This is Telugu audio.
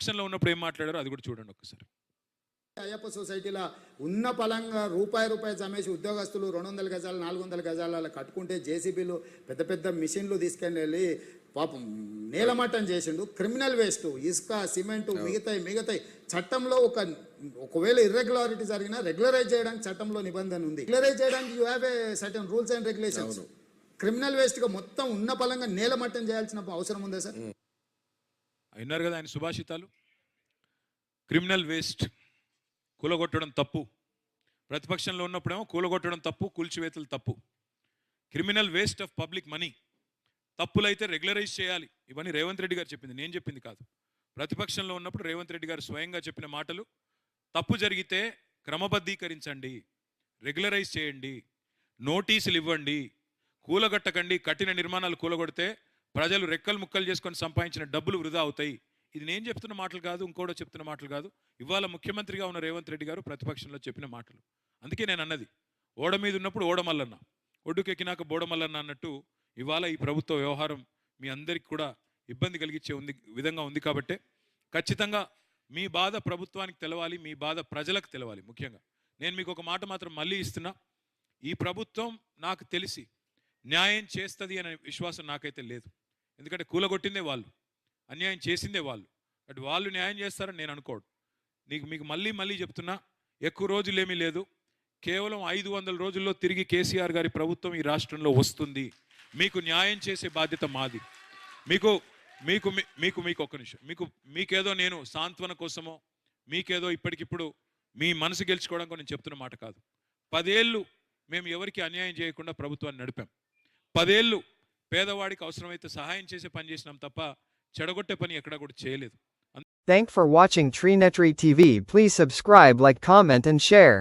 ప్రతిపక్షంలో ఉన్నప్పుడు ఏం మాట్లాడారో అది కూడా చూడండి ఒక్కసారి. అయ్యప్ప సొసైటీలో ఉన్న పలంగా రూపాయి జమేసి ఉద్యోగస్తులు 200 గజాలు 400 గజాల కట్టుకుంటే జేసీబీలు పెద్ద పెద్ద మిషన్లు తీసుకెళ్ళి పాపం నేలమట్టం చేసిండు. క్రిమినల్ వేస్ట్, ఇసుక, సిమెంటు, మిగతాయి చట్టంలో ఒకవేళ ఇర్రెగ్యులారిటీ జరిగినా రెగ్యులరైజ్ చేయడానికి చట్టంలో నిబంధన ఉంది. రెగ్యులరైజ్ చేయడానికి you have a certain rules and regulations. Criminal వేస్ట్గా మొత్తం ఉన్న పలంగా నేలమట్టం చేయాల్సిన అవసరం ఉందా సార్? విన్నారు కదా ఆయన సుభాషితాలు. క్రిమినల్ వేస్ట్ కూలగొట్టడం తప్పు, ప్రతిపక్షంలో ఉన్నప్పుడేమో కూలగొట్టడం తప్పు, కూల్చివేతలు తప్పు. Criminal waste of public money తప్పులైతే రెగ్యులరైజ్ చేయాలి. ఇవన్నీ రేవంత్ రెడ్డి గారు చెప్పింది, నేను చెప్పింది కాదు. ప్రతిపక్షంలో ఉన్నప్పుడు రేవంత్ రెడ్డి గారు స్వయంగా చెప్పిన మాటలు. తప్పు జరిగితే క్రమబద్ధీకరించండి, రెగ్యులరైజ్ చేయండి, నోటీసులు ఇవ్వండి, కూలగట్టకండి. కట్టిన నిర్మాణాలు కూలగొడితే ప్రజలు రెక్కలు ముక్కలు చేసుకొని సంపాదించిన డబ్బులు వృధా అవుతాయి. ఇది నేను చెప్తున్న మాటలు కాదు, ఇంకోటో చెప్తున్న మాటలు కాదు. ఇవాళ ముఖ్యమంత్రిగా ఉన్న రేవంత్ రెడ్డి గారు ప్రతిపక్షంలో చెప్పిన మాటలు. అందుకే నేను అన్నది, ఓడ మీద ఉన్నప్పుడు ఓడమల్లన్న, ఒడ్డుకెక్కినాక బోడమల్లన్న అన్నట్టు ఇవాళ ఈ ప్రభుత్వ వ్యవహారం మీ అందరికి కూడా ఇబ్బంది కలిగించే విధంగా ఉంది. కాబట్టి ఖచ్చితంగా మీ బాధ ప్రభుత్వానికి తెలవాలి, మీ బాధ ప్రజలకు తెలవాలి. ముఖ్యంగా నేను మీకు ఒక మాట మాత్రం మళ్ళీ ఇస్తున్నా, ఈ ప్రభుత్వం నాకు తెలిసి న్యాయం చేస్తుంది అనే విశ్వాసం నాకైతే లేదు. ఎందుకంటే కూలగొట్టిందే వాళ్ళు, అన్యాయం చేసిందే వాళ్ళు. అటు వాళ్ళు న్యాయం చేస్తారని నేను అనుకోడు. మీకు మళ్ళీ చెప్తున్నా, ఎక్కువ రోజులేమీ లేదు, కేవలం 500 రోజుల్లో తిరిగి కేసీఆర్ గారి ప్రభుత్వం ఈ రాష్ట్రంలో వస్తుంది. మీకు న్యాయం చేసే బాధ్యత మాది. మీకు మీకు మీకు మీకు ఒక్క నిమిషం, మీకేదో నేను సాంత్వన కోసమో మీకేదో ఇప్పటికిప్పుడు మీ మనసు గెలుచుకోవడానికి నేను చెప్తున్న మాట కాదు. 10 ఏళ్ళు మేము ఎవరికి అన్యాయం చేయకుండా ప్రభుత్వాన్ని నడిపాం. 10 ఏళ్ళు పేదవాడికి అవసరమైతే సహాయం చేసే పని చేసినాం తప్ప చెడగొట్టే పని ఎక్కడా కూడా చేయలేదు. Thank for watching Treenetry TV. Please subscribe, like, comment and share.